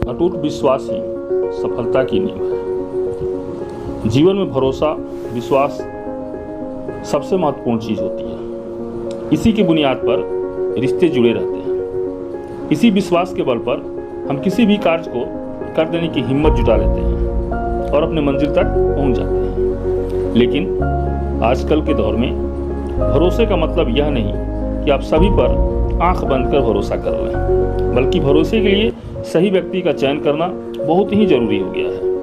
अटूट विश्वास ही सफलता की नींव है। जीवन में भरोसा, विश्वास सबसे महत्वपूर्ण चीज होती है। इसी की बुनियाद पर रिश्ते जुड़े रहते हैं। इसी विश्वास के बल पर हम किसी भी कार्य को कर देने की हिम्मत जुटा लेते हैं और अपने मंजिल तक पहुंच जाते हैं। लेकिन आजकल के दौर में भरोसे का मतलब यह नहीं कि आप सभी पर आंख बंद कर भरोसा कर लें, बल्कि भरोसे के लिए सही व्यक्ति का चयन करना बहुत ही जरूरी हो गया है।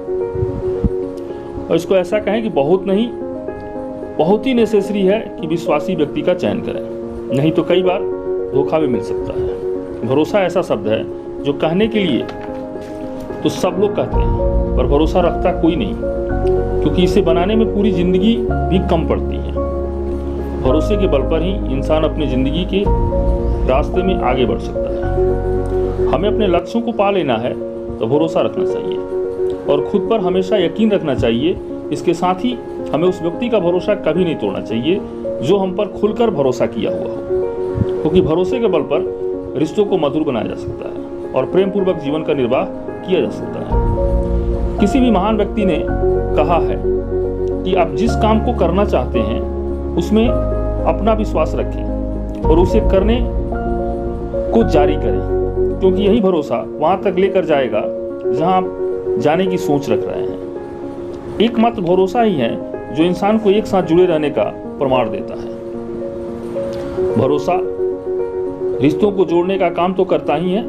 और इसको ऐसा कहें कि बहुत नहीं, बहुत ही नेसेसरी है कि विश्वासी व्यक्ति का चयन करें, नहीं तो कई बार धोखा भी मिल सकता है। भरोसा ऐसा शब्द है जो कहने के लिए तो सब लोग कहते हैं, पर भरोसा रखता कोई नहीं, क्योंकि इसे बनाने में पूरी जिंदगी भी कम पड़ती है। भरोसे के बल पर ही इंसान अपनी जिंदगी के रास्ते में आगे बढ़ सकता है। हमें अपने लक्ष्यों को पा लेना है तो भरोसा रखना चाहिए और खुद पर हमेशा यकीन रखना चाहिए। इसके साथ ही हमें उस व्यक्ति का भरोसा कभी नहीं तोड़ना चाहिए जो हम पर खुलकर भरोसा किया हुआ हो, क्योंकि भरोसे के बल पर रिश्तों को मधुर बनाया जा सकता है और प्रेम पूर्वक जीवन का निर्वाह किया जा सकता है। किसी भी महान व्यक्ति ने कहा है कि आप जिस काम को करना चाहते हैं उसमें अपना विश्वास रखें और उसे करने को जारी करें, क्योंकि यही भरोसा वहां तक लेकर जाएगा जहां आप जाने की सोच रख रहे हैं। एकमात्र भरोसा ही है जो इंसान को एक साथ जुड़े रहने का प्रमाण देता है। भरोसा रिश्तों को जोड़ने का काम तो करता ही है,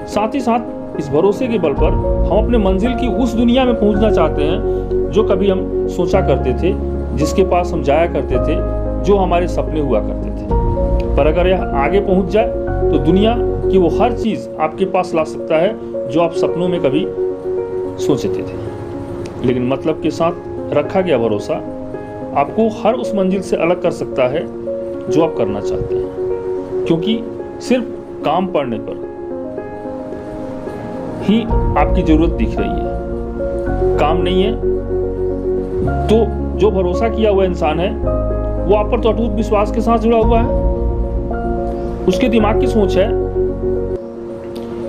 साथ ही साथ इस भरोसे के बल पर हम अपने मंजिल की उस दुनिया में पहुंचना चाहते हैं जो कभी हम सोचा करते थे, जिसके पास हम जाया करते थे, जो हमारे सपने हुआ करते थे। पर अगर यह आगे पहुंच जाए तो दुनिया की वो हर चीज आपके पास ला सकता है जो आप सपनों में कभी सोचते थे। लेकिन मतलब के साथ रखा गया भरोसा आपको हर उस मंजिल से अलग कर सकता है जो आप करना चाहते हैं, क्योंकि सिर्फ काम पड़ने पर ही आपकी जरूरत दिख रही है। काम नहीं है तो जो भरोसा किया हुआ इंसान है वो आप पर तो अटूट विश्वास के साथ जुड़ा हुआ है। उसके दिमाग की सोच है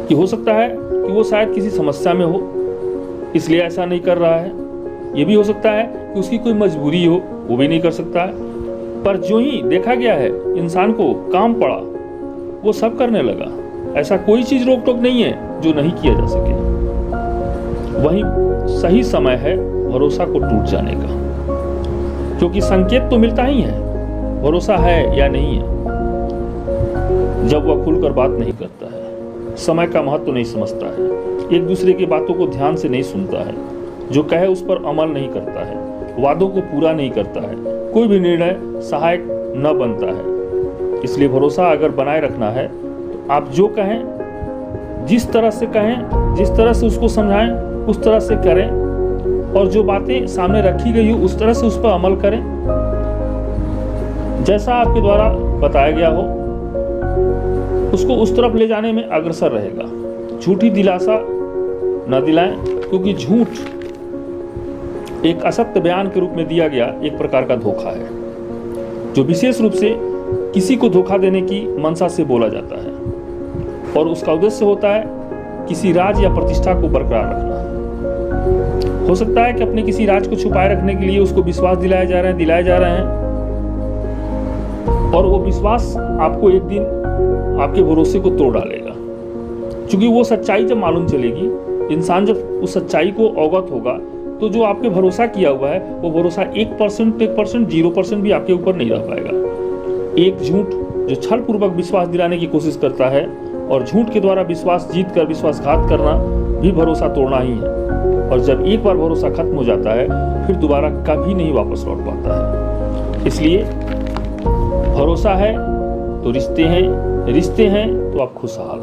कि हो सकता है कि वो शायद किसी समस्या में हो, इसलिए ऐसा नहीं कर रहा है। ये भी हो सकता है कि उसकी कोई मजबूरी हो, वो भी नहीं कर सकता है। पर जो ही देखा गया है इंसान को काम पड़ा, वो सब करने लगा। ऐसा कोई चीज रोक टोक नहीं है जो नहीं किया जा सके। वही सही समय है भरोसा को टूट जाने का, क्योंकि संकेत तो मिलता ही है भरोसा है या नहीं है जब वह खुलकर बात नहीं करता है, समय का महत्व नहीं समझता है, एक दूसरे की बातों को ध्यान से नहीं सुनता है, जो कहे उस पर अमल नहीं करता है, वादों को पूरा नहीं करता है, कोई भी निर्णय सहायक न बनता है। इसलिए भरोसा अगर बनाए रखना है तो आप जो कहें, जिस तरह से कहें, जिस तरह से उसको समझाएं, उस तरह से करें और जो बातें सामने रखी गई हो उस तरह से उस पर अमल करें जैसा आपके द्वारा बताया गया हो, उसको उस तरफ ले जाने में अग्रसर रहेगा। झूठी दिलासा न दिलाएं, क्योंकि झूठ एक असत्य बयान के रूप में दिया गया एक प्रकार का धोखा है, जो विशेष रूप से किसी को धोखा देने की मंशा से बोला जाता है और उसका उद्देश्य होता है किसी राज या प्रतिष्ठा को बरकरार रखना। हो सकता है कि अपने किसी राज को छुपाए रखने के लिए उसको विश्वास दिलाए जा रहे हैं और वो विश्वास आपको एक दिन आपके भरोसे को तोड़ डालेगा, क्योंकि वो सच्चाई जब मालूम चलेगी, इंसान जब उस सच्चाई को अवगत होगा, तो जो आपके भरोसा किया हुआ है वो भरोसा 1%, 0% भी आपके ऊपर नहीं रह पाएगा। एक झूठ जो छल पूर्वक विश्वास दिलाने की कोशिश करता है और झूठ के द्वारा विश्वास जीत कर विश्वासघात करना भी भरोसा तोड़ना ही है। और जब एक बार भरोसा खत्म हो जाता है फिर दोबारा कभी नहीं वापस लौट पाता है। इसलिए भरोसा है तो रिश्ते हैं, रिश्ते हैं तो आप खुशहाल हैं।